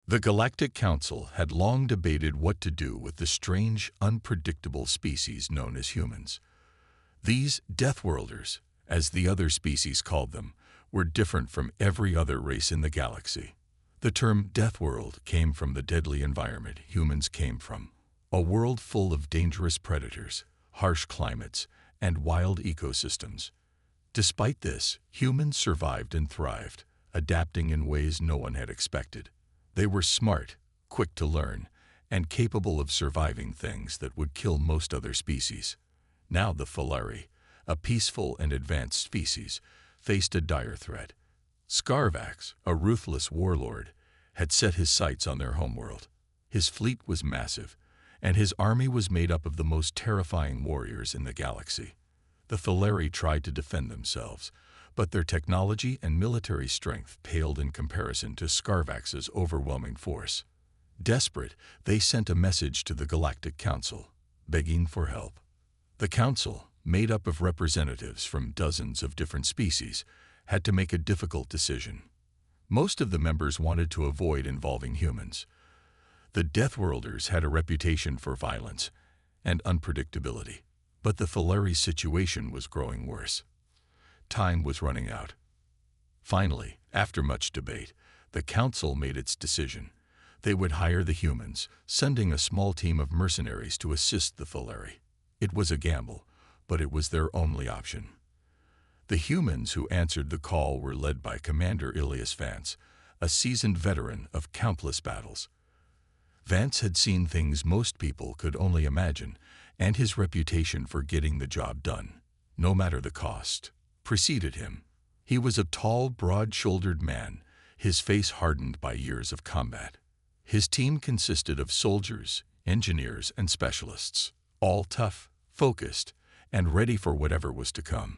The Galactic Council had long debated what to do with the strange, unpredictable species known as humans. These Deathworlders, as the other species called them, were different from every other race in the galaxy. The term Deathworld came from the deadly environment humans came from, a world full of dangerous predators, harsh climates, and wild ecosystems. Despite this, humans survived and thrived, adapting in ways no one had expected. They were smart, quick to learn, and capable of surviving things that would kill most other species. Now the Thaleri, a peaceful and advanced species, faced a dire threat. Scarvax, a ruthless warlord, had set his sights on their homeworld. His fleet was massive, and his army was made up of the most terrifying warriors in the galaxy. The Thaleri tried to defend themselves, but their technology and military strength paled in comparison to Scarvax's overwhelming force. Desperate, they sent a message to the Galactic Council, begging for help. The Council, made up of representatives from dozens of different species, had to make a difficult decision. Most of the members wanted to avoid involving humans. The Deathworlders had a reputation for violence and unpredictability, but the Thaleri's situation was growing worse. Time was running out. Finally, after much debate, the Council made its decision. They would hire the humans, sending a small team of mercenaries to assist the Thaleri. It was a gamble, but it was their only option. The humans who answered the call were led by Commander Ilias Vance, a seasoned veteran of countless battles. Vance had seen things most people could only imagine, and his reputation for getting the job done, no matter the cost, preceded him. He was a tall, broad-shouldered man, his face hardened by years of combat. His team consisted of soldiers, engineers, and specialists, all tough, focused, and ready for whatever was to come.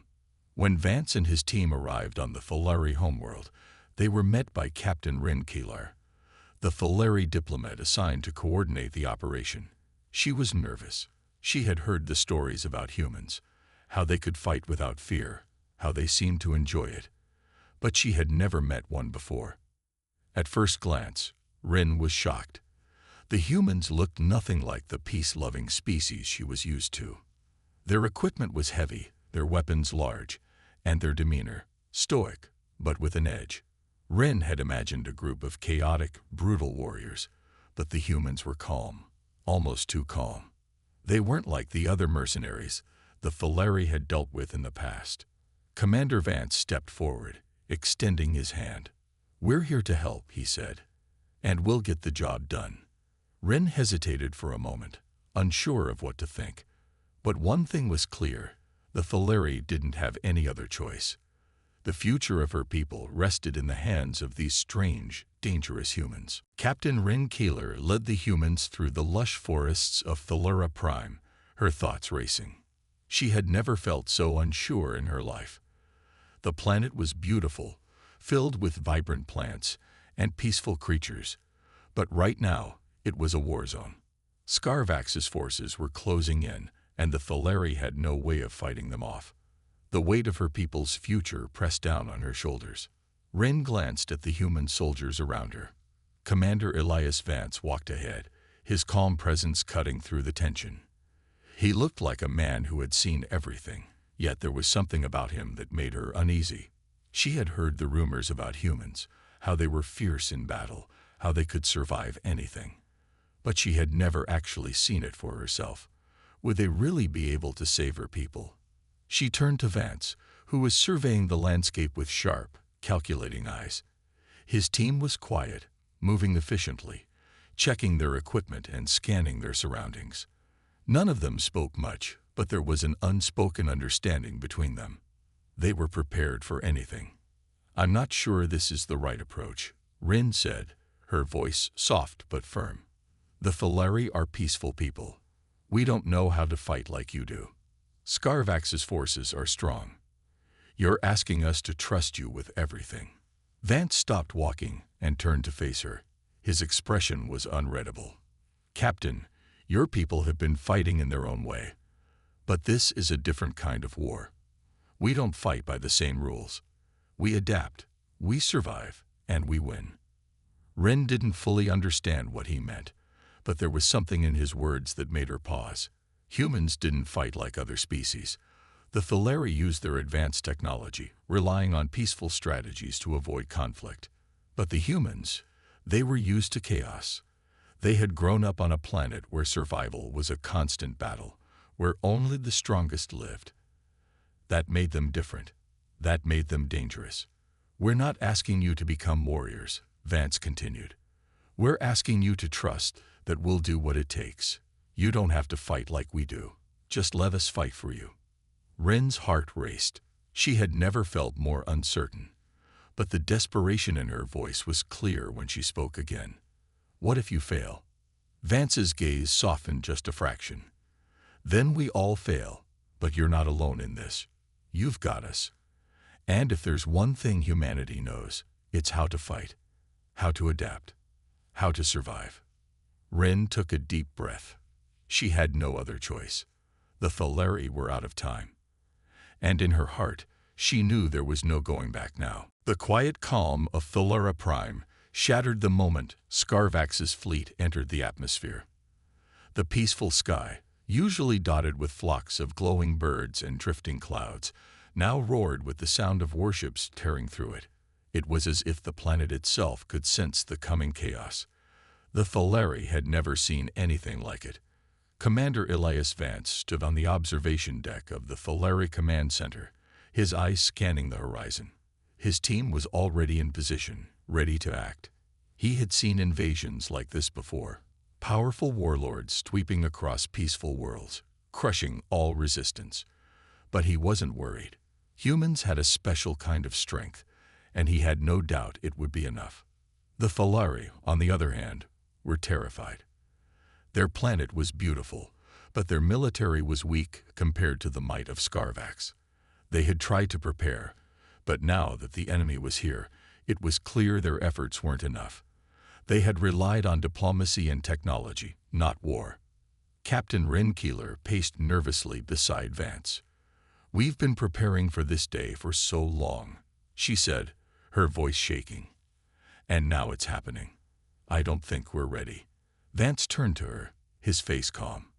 When Vance and his team arrived on the Thaleri homeworld, they were met by Captain Rin Keelar, the Thaleri diplomat assigned to coordinate the operation. She was nervous. She had heard the stories about humans, how they could fight without fear, how they seemed to enjoy it. But she had never met one before. At first glance, Rin was shocked. The humans looked nothing like the peace-loving species she was used to. Their equipment was heavy, their weapons large, and their demeanor stoic, but with an edge. Rin had imagined a group of chaotic, brutal warriors, but the humans were calm, almost too calm. They weren't like the other mercenaries the Thaleri had dealt with in the past. Commander Vance stepped forward, extending his hand. "We're here to help," he said, "and we'll get the job done." Rin hesitated for a moment, unsure of what to think. But one thing was clear. The Thaleri didn't have any other choice. The future of her people rested in the hands of these strange, dangerous humans. Captain Rin Keelar led the humans through the lush forests of Thalera Prime, her thoughts racing. She had never felt so unsure in her life. The planet was beautiful, filled with vibrant plants and peaceful creatures, but right now it was a war zone. Scarvax's forces were closing in, and the Thaleri had no way of fighting them off. The weight of her people's future pressed down on her shoulders. Rin glanced at the human soldiers around her. Commander Ilias Vance walked ahead, his calm presence cutting through the tension. He looked like a man who had seen everything, yet there was something about him that made her uneasy. She had heard the rumors about humans, how they were fierce in battle, how they could survive anything. But she had never actually seen it for herself. Would they really be able to save her people? She turned to Vance, who was surveying the landscape with sharp, calculating eyes. His team was quiet, moving efficiently, checking their equipment and scanning their surroundings. None of them spoke much, but there was an unspoken understanding between them. They were prepared for anything. "I'm not sure this is the right approach," Rin said, her voice soft but firm. "The Thaleri are peaceful people. We don't know how to fight like you do. Scarvax's forces are strong. You're asking us to trust you with everything." Vance stopped walking and turned to face her. His expression was unreadable. "Captain, your people have been fighting in their own way. But this is a different kind of war. We don't fight by the same rules. We adapt, we survive, and we win." Ren didn't fully understand what he meant, but there was something in his words that made her pause. Humans didn't fight like other species. The Thaleri used their advanced technology, relying on peaceful strategies to avoid conflict. But the humans, they were used to chaos. They had grown up on a planet where survival was a constant battle, where only the strongest lived. That made them different. That made them dangerous. "We're not asking you to become warriors," Vance continued. "We're asking you to trust that we'll do what it takes. You don't have to fight like we do. Just let us fight for you." Ren's heart raced. She had never felt more uncertain. But the desperation in her voice was clear when she spoke again. "What if you fail?" Vance's gaze softened just a fraction. "Then we all fail, but you're not alone in this. You've got us. And if there's one thing humanity knows, it's how to fight, how to adapt, how to survive." Ren took a deep breath. She had no other choice. The Thaleri were out of time. And in her heart, she knew there was no going back now. The quiet calm of Thalera Prime shattered the moment Scarvax's fleet entered the atmosphere. The peaceful sky, usually dotted with flocks of glowing birds and drifting clouds, now roared with the sound of warships tearing through it. It was as if the planet itself could sense the coming chaos. The Thaleri had never seen anything like it. Commander Elias Vance stood on the observation deck of the Thaleri Command Center, his eyes scanning the horizon. His team was already in position, ready to act. He had seen invasions like this before. Powerful warlords sweeping across peaceful worlds, crushing all resistance. But he wasn't worried. Humans had a special kind of strength, and he had no doubt it would be enough. The Thaleri, on the other hand, were terrified. Their planet was beautiful, but their military was weak compared to the might of Scarvax. They had tried to prepare, but now that the enemy was here, it was clear their efforts weren't enough. They had relied on diplomacy and technology, not war. Captain Renkeeler paced nervously beside Vance. "We've been preparing for this day for so long," she said, her voice shaking. "And now it's happening. I don't think we're ready." Vance turned to her, his face calm.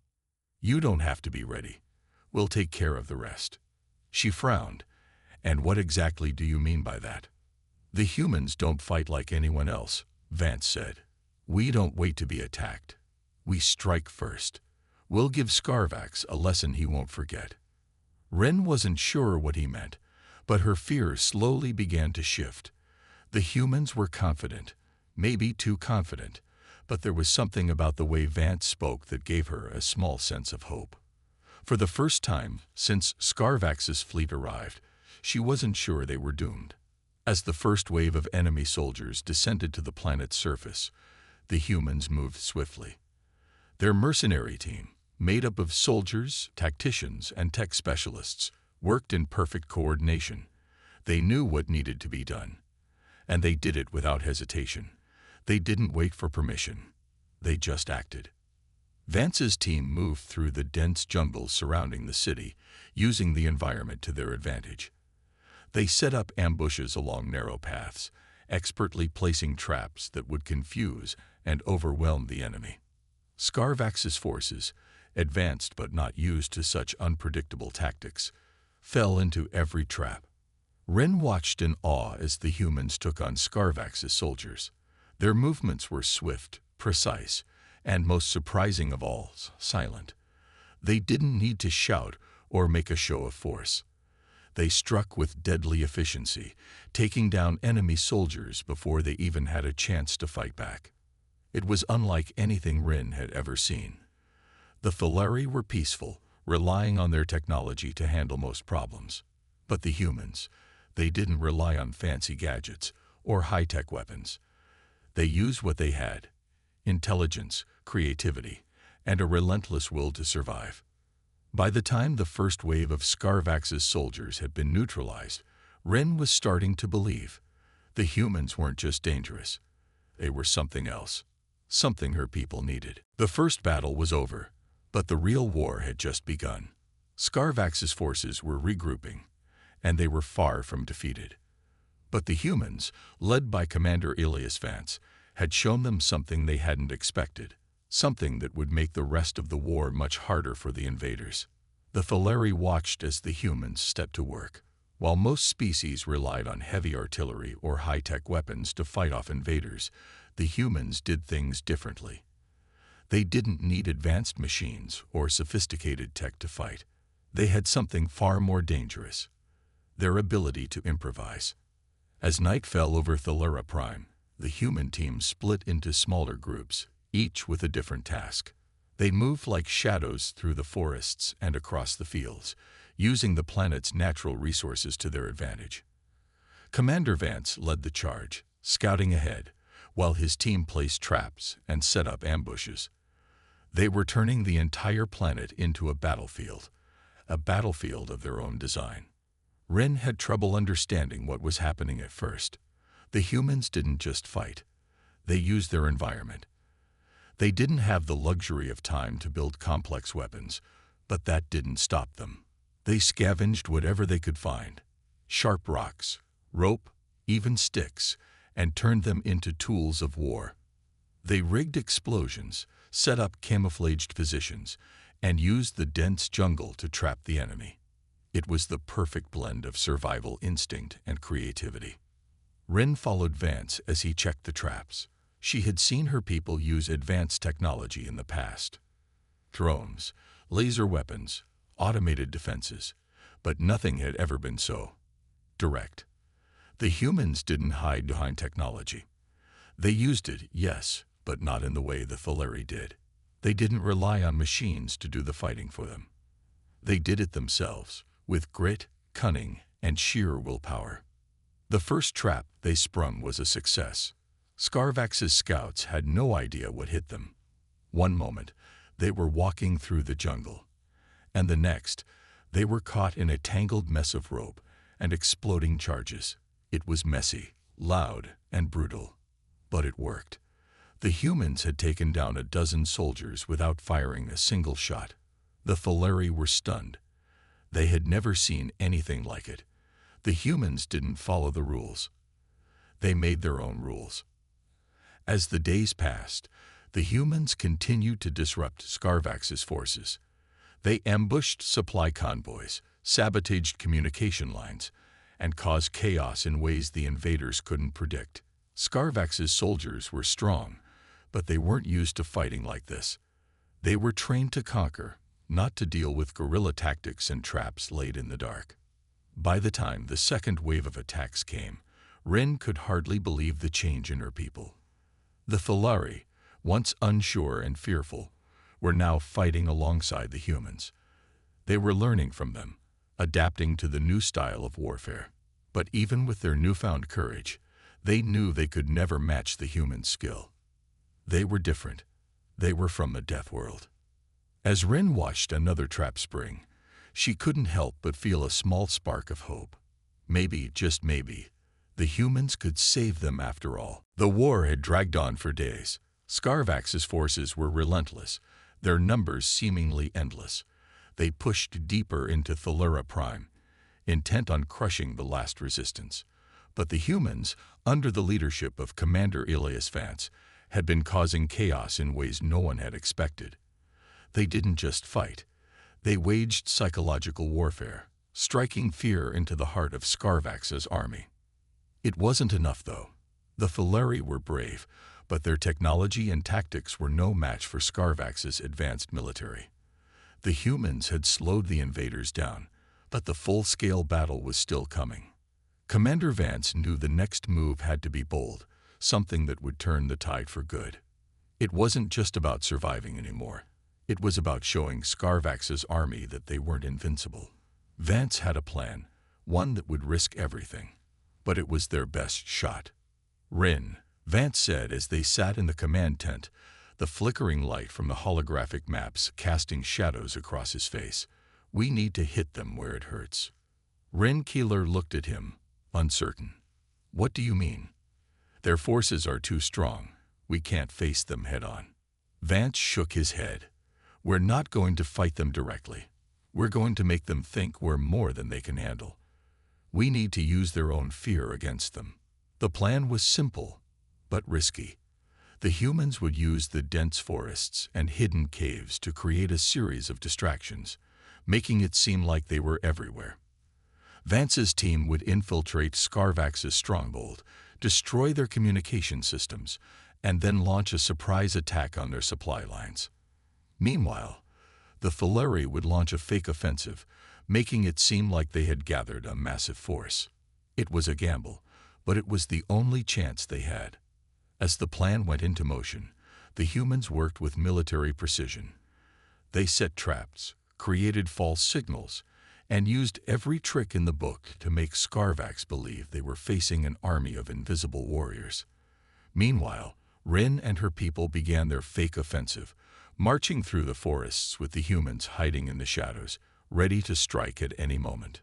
"You don't have to be ready. We'll take care of the rest." She frowned. "And what exactly do you mean by that?" "The humans don't fight like anyone else," Vance said. "We don't wait to be attacked. We strike first. We'll give Scarvax a lesson he won't forget." Ren wasn't sure what he meant, but her fears slowly began to shift. The humans were confident, maybe too confident, but there was something about the way Vance spoke that gave her a small sense of hope. For the first time since Scarvax's fleet arrived, she wasn't sure they were doomed. As the first wave of enemy soldiers descended to the planet's surface, the humans moved swiftly. Their mercenary team, made up of soldiers, tacticians, and tech specialists, worked in perfect coordination. They knew what needed to be done, and they did it without hesitation. They didn't wait for permission. They just acted. Vance's team moved through the dense jungle surrounding the city, using the environment to their advantage. They set up ambushes along narrow paths, expertly placing traps that would confuse and overwhelm the enemy. Scarvax's forces, advanced but not used to such unpredictable tactics, fell into every trap. Ren watched in awe as the humans took on Scarvax's soldiers. Their movements were swift, precise, and most surprising of all, silent. They didn't need to shout or make a show of force. They struck with deadly efficiency, taking down enemy soldiers before they even had a chance to fight back. It was unlike anything Ren had ever seen. The Thaleri were peaceful, relying on their technology to handle most problems. But the humans, they didn't rely on fancy gadgets or high-tech weapons. They used what they had: intelligence, creativity, and a relentless will to survive. By the time the first wave of Scarvax's soldiers had been neutralized, Ren was starting to believe. The humans weren't just dangerous. They were something else, something her people needed. The first battle was over, but the real war had just begun. Scarvax's forces were regrouping, and they were far from defeated. But the humans, led by Commander Elias Vance, had shown them something they hadn't expected, something that would make the rest of the war much harder for the invaders. The Thaleri watched as the humans stepped to work. While most species relied on heavy artillery or high-tech weapons to fight off invaders, the humans did things differently. They didn't need advanced machines or sophisticated tech to fight. They had something far more dangerous: their ability to improvise. As night fell over Thalera Prime, the human team split into smaller groups, each with a different task. They moved like shadows through the forests and across the fields, using the planet's natural resources to their advantage. Commander Vance led the charge, scouting ahead, while his team placed traps and set up ambushes. They were turning the entire planet into a battlefield of their own design. Rin had trouble understanding what was happening at first. The humans didn't just fight. They used their environment. They didn't have the luxury of time to build complex weapons, but that didn't stop them. They scavenged whatever they could find: sharp rocks, rope, even sticks, and turned them into tools of war. They rigged explosions, set up camouflaged positions, and used the dense jungle to trap the enemy. It was the perfect blend of survival instinct and creativity. Rin followed Vance as he checked the traps. She had seen her people use advanced technology in the past: drones, laser weapons, automated defenses, but nothing had ever been so direct. The humans didn't hide behind technology. They used it, yes, but not in the way the Thaleri did. They didn't rely on machines to do the fighting for them. They did it themselves, with grit, cunning, and sheer willpower. The first trap they sprung was a success. Scarvax's scouts had no idea what hit them. One moment, they were walking through the jungle, and the next, they were caught in a tangled mess of rope and exploding charges. It was messy, loud, and brutal, but it worked. The humans had taken down a dozen soldiers without firing a single shot. The Thaleri were stunned. They had never seen anything like it. The humans didn't follow the rules. They made their own rules. As the days passed, the humans continued to disrupt Scarvax's forces. They ambushed supply convoys, sabotaged communication lines, and caused chaos in ways the invaders couldn't predict. Scarvax's soldiers were strong, but they weren't used to fighting like this. They were trained to conquer, not to deal with guerrilla tactics and traps laid in the dark. By the time the second wave of attacks came, Rin could hardly believe the change in her people. The Thaleri, once unsure and fearful, were now fighting alongside the humans. They were learning from them, adapting to the new style of warfare. But even with their newfound courage, they knew they could never match the human skill. They were different. They were from the Deathworld. As Rin watched another trap spring, she couldn't help but feel a small spark of hope. Maybe, just maybe, the humans could save them after all. The war had dragged on for days. Scarvax's forces were relentless, their numbers seemingly endless. They pushed deeper into Thalera Prime, intent on crushing the last resistance. But the humans, under the leadership of Commander Elias Vance, had been causing chaos in ways no one had expected. They didn't just fight. They waged psychological warfare, striking fear into the heart of Scarvax's army. It wasn't enough, though. The Thaleri were brave, but their technology and tactics were no match for Scarvax's advanced military. The humans had slowed the invaders down, but the full-scale battle was still coming. Commander Vance knew the next move had to be bold, something that would turn the tide for good. It wasn't just about surviving anymore. It was about showing Scarvax's army that they weren't invincible. Vance had a plan, one that would risk everything. But it was their best shot. "Rin," Vance said as they sat in the command tent, the flickering light from the holographic maps casting shadows across his face. "We need to hit them where it hurts." Rin Keeler looked at him, uncertain. "What do you mean?" "Their forces are too strong. We can't face them head-on." Vance shook his head. "We're not going to fight them directly. We're going to make them think we're more than they can handle. We need to use their own fear against them." The plan was simple, but risky. The humans would use the dense forests and hidden caves to create a series of distractions, making it seem like they were everywhere. Vance's team would infiltrate Scarvax's stronghold, destroy their communication systems, and then launch a surprise attack on their supply lines. Meanwhile, the Phaleri would launch a fake offensive, making it seem like they had gathered a massive force. It was a gamble, but it was the only chance they had. As the plan went into motion, the humans worked with military precision. They set traps, created false signals, and used every trick in the book to make Scarvax believe they were facing an army of invisible warriors. Meanwhile, Rin and her people began their fake offensive, marching through the forests with the humans hiding in the shadows, ready to strike at any moment.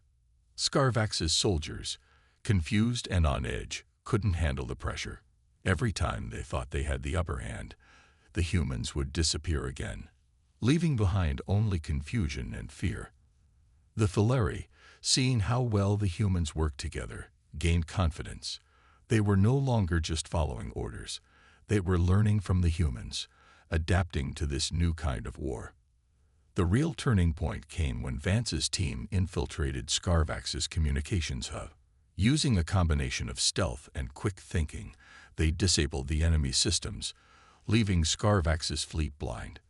Scarvax's soldiers, confused and on edge, couldn't handle the pressure. Every time they thought they had the upper hand, the humans would disappear again, leaving behind only confusion and fear. The Phaleri, seeing how well the humans worked together, gained confidence. They were no longer just following orders. They were learning from the humans, adapting to this new kind of war. The real turning point came when Vance's team infiltrated Scarvax's communications hub. Using a combination of stealth and quick thinking, they disabled the enemy systems, leaving Scarvax's fleet blind.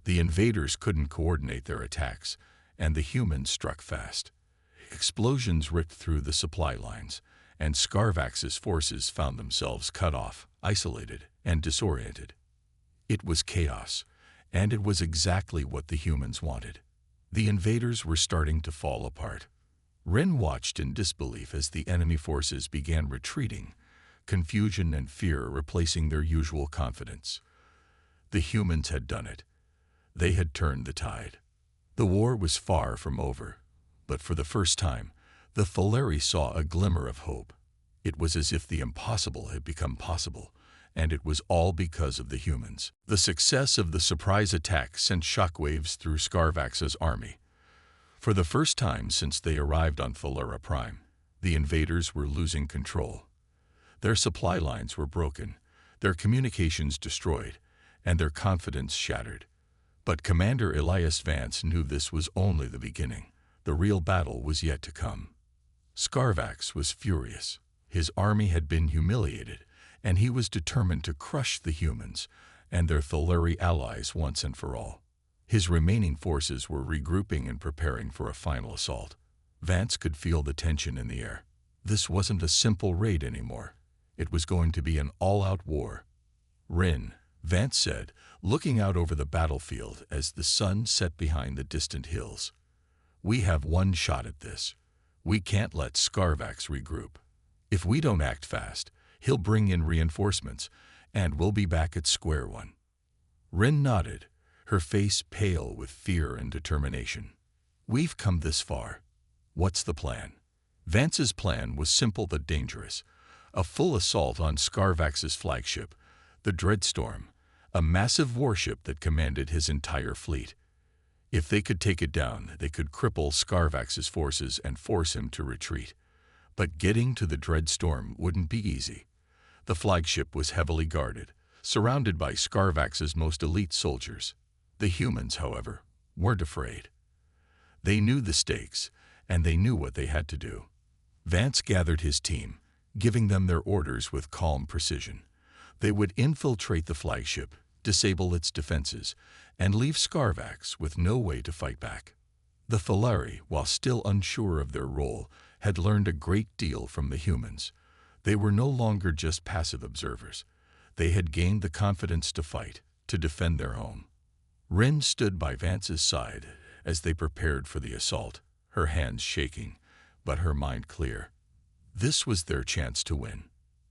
The invaders couldn't coordinate their attacks, and the humans struck fast. Explosions ripped through the supply lines, and Scarvax's forces found themselves cut off, isolated, and disoriented. It was chaos, and it was exactly what the humans wanted. The invaders were starting to fall apart. Rin watched in disbelief as the enemy forces began retreating, confusion and fear replacing their usual confidence. The humans had done it. They had turned the tide. The war was far from over, but for the first time, the Phaleri saw a glimmer of hope. It was as if the impossible had become possible, and it was all because of the humans. The success of the surprise attack sent shockwaves through Scarvax's army. For the first time since they arrived on Phalera Prime, the invaders were losing control. Their supply lines were broken, their communications destroyed, and their confidence shattered. But Commander Elias Vance knew this was only the beginning. The real battle was yet to come. Scarvax was furious. His army had been humiliated, and he was determined to crush the humans and their Phaleri allies once and for all. His remaining forces were regrouping and preparing for a final assault. Vance could feel the tension in the air. This wasn't a simple raid anymore. It was going to be an all-out war. Rin, Vance said, looking out over the battlefield as the sun set behind the distant hills. We have one shot at this. We can't let Scarvax regroup. If we don't act fast, he'll bring in reinforcements, and we'll be back at square one. Rin nodded, her face pale with fear and determination. We've come this far. What's the plan? Vance's plan was simple but dangerous. A full assault on Scarvax's flagship, the Dreadstorm, a massive warship that commanded his entire fleet. If they could take it down, they could cripple Scarvax's forces and force him to retreat. But getting to the Dreadstorm wouldn't be easy. The flagship was heavily guarded, surrounded by Scarvax's most elite soldiers. The humans, however, weren't afraid. They knew the stakes, and they knew what they had to do. Vance gathered his team, giving them their orders with calm precision. They would infiltrate the flagship, disable its defenses, and leave Scarvax with no way to fight back. The Phaleri, while still unsure of their role, had learned a great deal from the humans. They were no longer just passive observers. They had gained the confidence to fight, to defend their home. Rin stood by Vance's side as they prepared for the assault, her hands shaking, but her mind clear. This was their chance to win.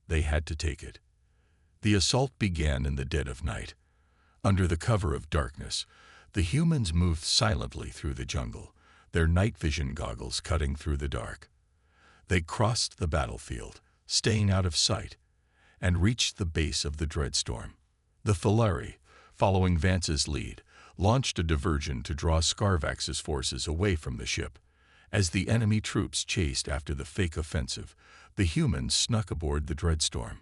They had to take it. The assault began in the dead of night. Under the cover of darkness, the humans moved silently through the jungle, their night vision goggles cutting through the dark. They crossed the battlefield, staying out of sight, and reached the base of the Dreadstorm. The Phaleri, following Vance's lead, launched a diversion to draw Scarvax's forces away from the ship. As the enemy troops chased after the fake offensive, the humans snuck aboard the Dreadstorm.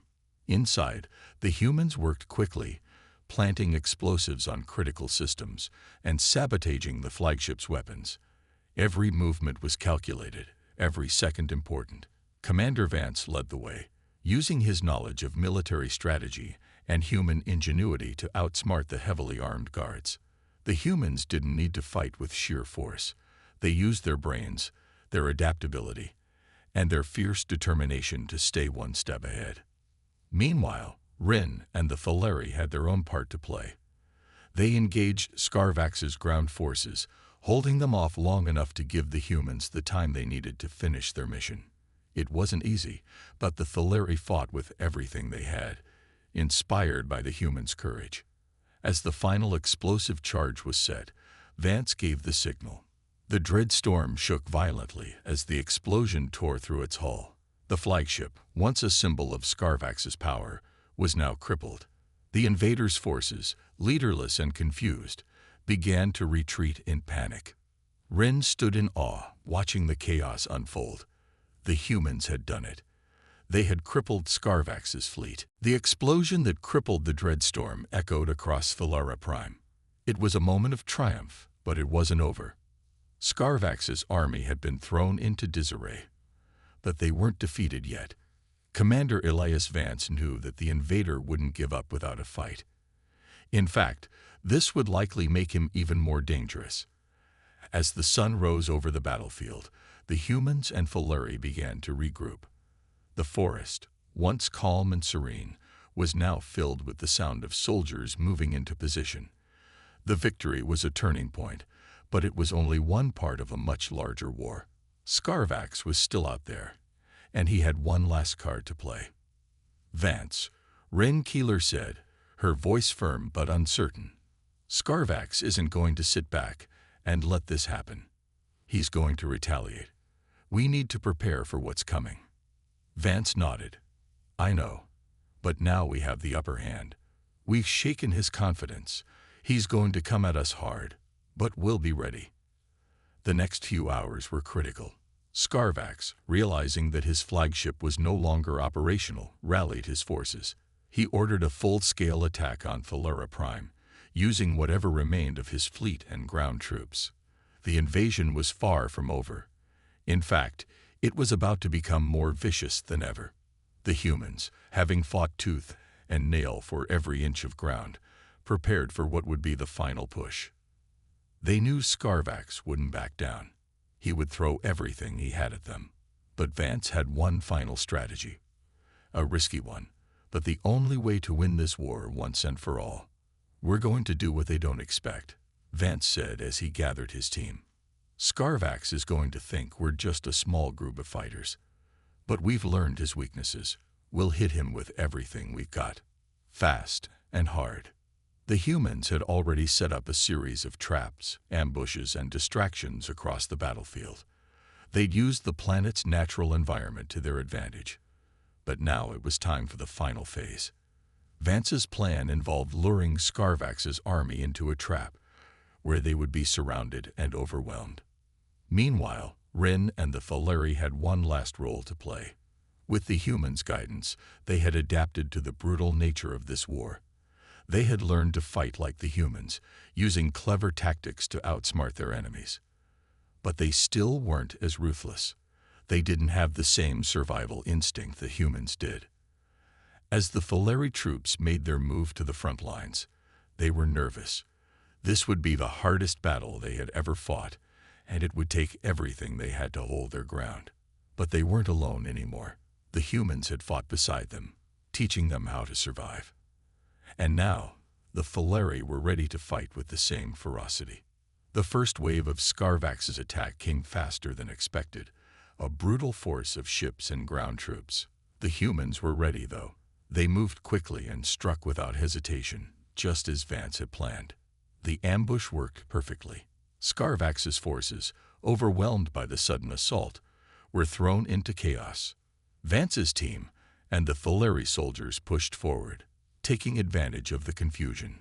Inside, the humans worked quickly, planting explosives on critical systems and sabotaging the flagship's weapons. Every movement was calculated, every second important. Commander Vance led the way, using his knowledge of military strategy and human ingenuity to outsmart the heavily armed guards. The humans didn't need to fight with sheer force. They used their brains, their adaptability, and their fierce determination to stay one step ahead. Meanwhile, Rin and the Thaleri had their own part to play. They engaged Scarvax's ground forces, holding them off long enough to give the humans the time they needed to finish their mission. It wasn't easy, but the Thaleri fought with everything they had, inspired by the humans' courage. As the final explosive charge was set, Vance gave the signal. The Dreadstorm shook violently as the explosion tore through its hull. The flagship, once a symbol of Scarvax's power, was now crippled. The invaders' forces, leaderless and confused, began to retreat in panic. Rin stood in awe, watching the chaos unfold. The humans had done it. They had crippled Scarvax's fleet. The explosion that crippled the Dreadstorm echoed across Thalara Prime. It was a moment of triumph, but it wasn't over. Scarvax's army had been thrown into disarray. But they weren't defeated yet. Commander Elias Vance knew that the invader wouldn't give up without a fight. In fact, this would likely make him even more dangerous. As the sun rose over the battlefield, the humans and Thaleri began to regroup. The forest, once calm and serene, was now filled with the sound of soldiers moving into position. The victory was a turning point, but it was only one part of a much larger war. Scarvax was still out there, and he had one last card to play. Vance, Rin Keeler said, her voice firm but uncertain. Scarvax isn't going to sit back and let this happen. He's going to retaliate. We need to prepare for what's coming. Vance nodded. I know, but now we have the upper hand. We've shaken his confidence. He's going to come at us hard, but we'll be ready. The next few hours were critical. Scarvax, realizing that his flagship was no longer operational, rallied his forces. He ordered a full-scale attack on Thalara Prime, using whatever remained of his fleet and ground troops. The invasion was far from over. In fact, it was about to become more vicious than ever. The humans, having fought tooth and nail for every inch of ground, prepared for what would be the final push. They knew Scarvax wouldn't back down. He would throw everything he had at them. But Vance had one final strategy. A risky one, but the only way to win this war once and for all. We're going to do what they don't expect, Vance said as he gathered his team. Scarvax is going to think we're just a small group of fighters. But we've learned his weaknesses. We'll hit him with everything we've got. Fast and hard. The humans had already set up a series of traps, ambushes, and distractions across the battlefield. They'd used the planet's natural environment to their advantage. But now it was time for the final phase. Vance's plan involved luring Scarvax's army into a trap, where they would be surrounded and overwhelmed. Meanwhile, Rin and the Thaleri had one last role to play. With the humans' guidance, they had adapted to the brutal nature of this war. They had learned to fight like the humans, using clever tactics to outsmart their enemies. But they still weren't as ruthless. They didn't have the same survival instinct the humans did. As the Thaleri troops made their move to the front lines, they were nervous. This would be the hardest battle they had ever fought, and it would take everything they had to hold their ground. But they weren't alone anymore. The humans had fought beside them, teaching them how to survive. And now, the Thaleri were ready to fight with the same ferocity. The first wave of Scarvax's attack came faster than expected, a brutal force of ships and ground troops. The humans were ready, though. They moved quickly and struck without hesitation, just as Vance had planned. The ambush worked perfectly. Scarvax's forces, overwhelmed by the sudden assault, were thrown into chaos. Vance's team and the Thaleri soldiers pushed forward, taking advantage of the confusion.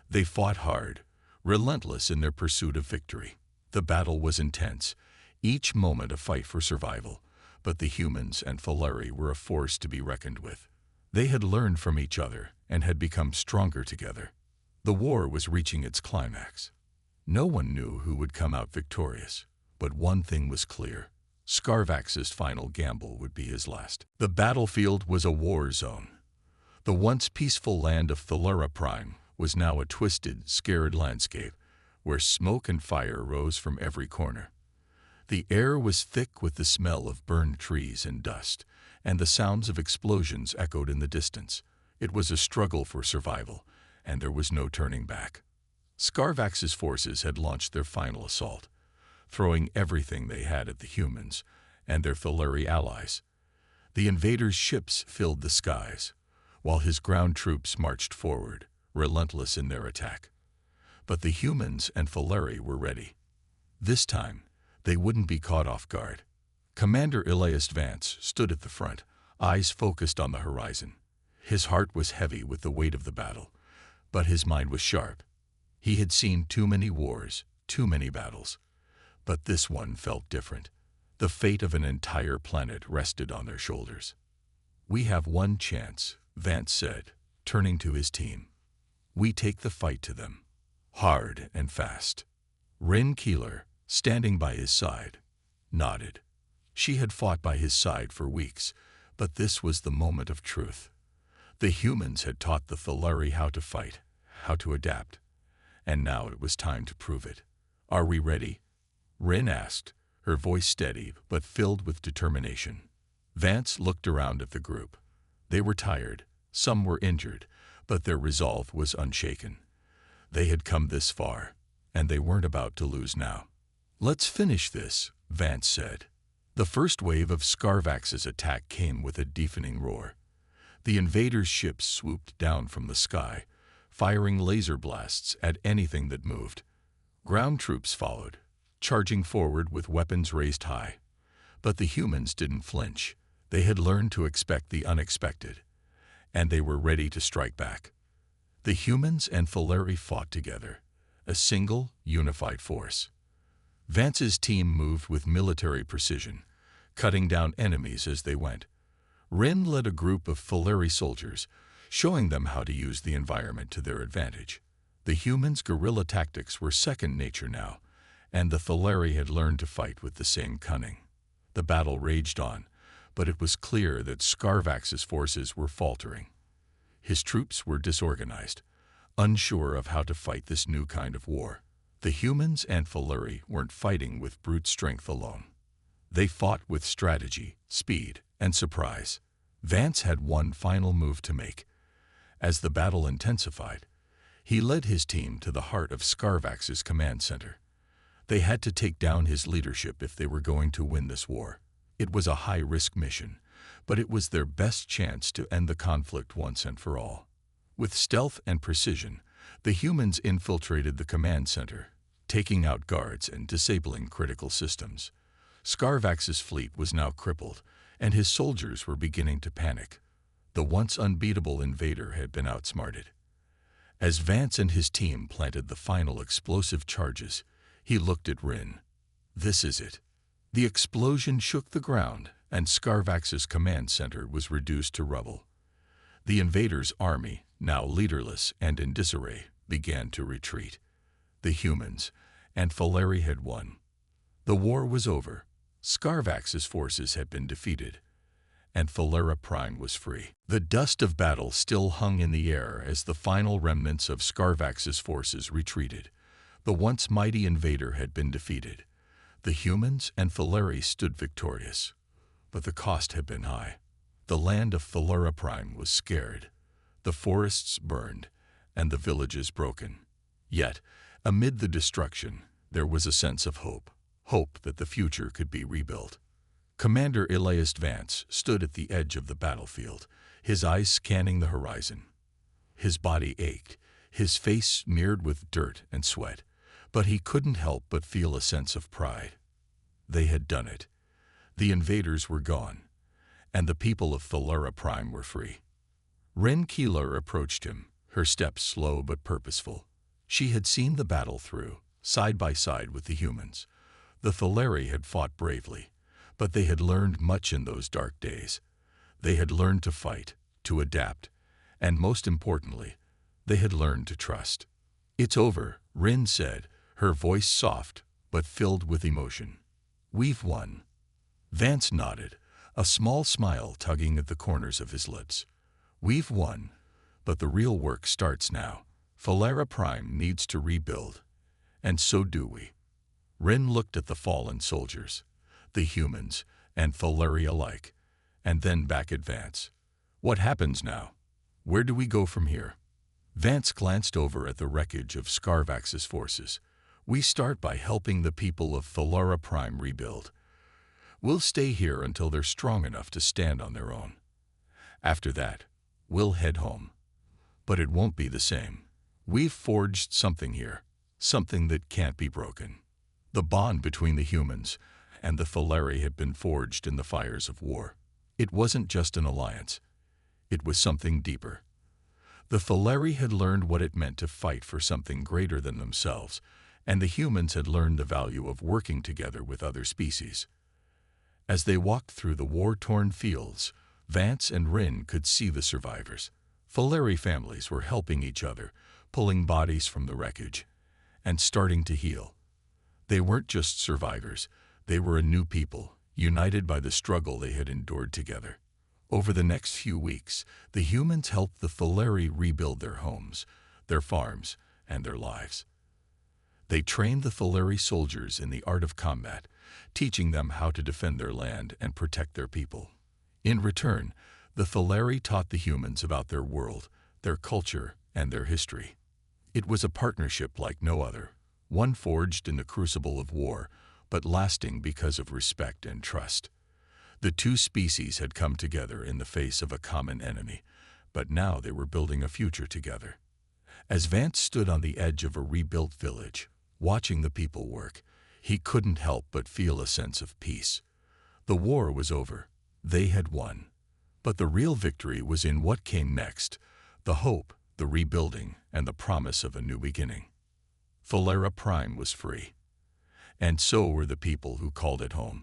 They fought hard, relentless in their pursuit of victory. The battle was intense, each moment a fight for survival, but the humans and Thaleri were a force to be reckoned with. They had learned from each other and had become stronger together. The war was reaching its climax. No one knew who would come out victorious, but one thing was clear. Scarvax's final gamble would be his last. The battlefield was a war zone. The once peaceful land of Thalura Prime was now a twisted, scared landscape where smoke and fire rose from every corner. The air was thick with the smell of burned trees and dust, and the sounds of explosions echoed in the distance. It was a struggle for survival, and there was no turning back. Scarvax's forces had launched their final assault, throwing everything they had at the humans and their Thaluri allies. The invaders' ships filled the skies, while his ground troops marched forward, relentless in their attack. But the humans and Thaluri were ready. This time, they wouldn't be caught off guard. Commander Elias Vance stood at the front, eyes focused on the horizon. His heart was heavy with the weight of the battle, but his mind was sharp. He had seen too many wars, too many battles. But this one felt different. The fate of an entire planet rested on their shoulders. "We have one chance," Vance said, turning to his team. "We take the fight to them, hard and fast." Rin Keeler, standing by his side, nodded. She had fought by his side for weeks, but this was the moment of truth. The humans had taught the Thaluri how to fight, how to adapt, and now it was time to prove it. "Are we ready?" Rin asked, her voice steady but filled with determination. Vance looked around at the group. They were tired, some were injured, but their resolve was unshaken. They had come this far, and they weren't about to lose now. "Let's finish this," Vance said. The first wave of Scarvax's attack came with a deafening roar. The invaders' ships swooped down from the sky, firing laser blasts at anything that moved. Ground troops followed, charging forward with weapons raised high. But the humans didn't flinch. They had learned to expect the unexpected, and they were ready to strike back. The humans and Thaluri fought together, a single, unified force. Vance's team moved with military precision, cutting down enemies as they went. Rin led a group of Thaluri soldiers, showing them how to use the environment to their advantage. The humans' guerrilla tactics were second nature now, and the Thaluri had learned to fight with the same cunning. The battle raged on, but it was clear that Scarvax's forces were faltering. His troops were disorganized, unsure of how to fight this new kind of war. The humans and Thaluri weren't fighting with brute strength alone. They fought with strategy, speed, and surprise. Vance had one final move to make. As the battle intensified, he led his team to the heart of Scarvax's command center. They had to take down his leadership if they were going to win this war. It was a high-risk mission, but it was their best chance to end the conflict once and for all. With stealth and precision, the humans infiltrated the command center, taking out guards and disabling critical systems. Scarvax's fleet was now crippled, and his soldiers were beginning to panic. The once unbeatable invader had been outsmarted. As Vance and his team planted the final explosive charges, he looked at Rin. "This is it." The explosion shook the ground, and Scarvax's command center was reduced to rubble. The invaders' army, now leaderless and in disarray, began to retreat. The humans and Thaluri had won. The war was over. Scarvax's forces had been defeated, and Thalura Prime was free. The dust of battle still hung in the air as the final remnants of Scarvax's forces retreated. The once mighty invader had been defeated. The humans and Thaluri stood victorious, but the cost had been high. The land of Thalura Prime was scared, the forests burned, and the villages broken. Yet, amid the destruction, there was a sense of hope that the future could be rebuilt. Commander Elias Vance stood at the edge of the battlefield, his eyes scanning the horizon. His body ached, his face smeared with dirt and sweat, but he couldn't help but feel a sense of pride. They had done it. The invaders were gone, and the people of Thalura Prime were free. Rin Keeler approached him, her steps slow but purposeful. She had seen the battle through, side by side with the humans. The Thaluri had fought bravely, but they had learned much in those dark days. They had learned to fight, to adapt, and most importantly, they had learned to trust. "It's over," Rin said, her voice soft but filled with emotion. "We've won." Vance nodded, a small smile tugging at the corners of his lips. "We've won, but the real work starts now. Falera Prime needs to rebuild, and so do we." Rin looked at the fallen soldiers, the humans and Faleri alike, and then back at Vance. "What happens now? Where do we go from here?" Vance glanced over at the wreckage of Scarvax's forces. "We start by helping the people of Falera Prime rebuild. We'll stay here until they're strong enough to stand on their own. After that, we'll head home. But it won't be the same. We've forged something here, something that can't be broken." The bond between the humans and the Faleri had been forged in the fires of war. It wasn't just an alliance. It was something deeper. The Faleri had learned what it meant to fight for something greater than themselves, and the humans had learned the value of working together with other species. As they walked through the war-torn fields, Vance and Rin could see the survivors. Faleri families were helping each other, pulling bodies from the wreckage, and starting to heal. They weren't just survivors, they were a new people, united by the struggle they had endured together. Over the next few weeks, the humans helped the Faleri rebuild their homes, their farms, and their lives. They trained the Faleri soldiers in the art of combat, teaching them how to defend their land and protect their people. In return, the Faleri taught the humans about their world, their culture, and their history. It was a partnership like no other, one forged in the crucible of war, but lasting because of respect and trust. The two species had come together in the face of a common enemy, but now they were building a future together. As Vance stood on the edge of a rebuilt village, watching the people work, he couldn't help but feel a sense of peace. The war was over. They had won. But the real victory was in what came next, the hope, the rebuilding, and the promise of a new beginning. Falera Prime was free. And so were the people who called it home.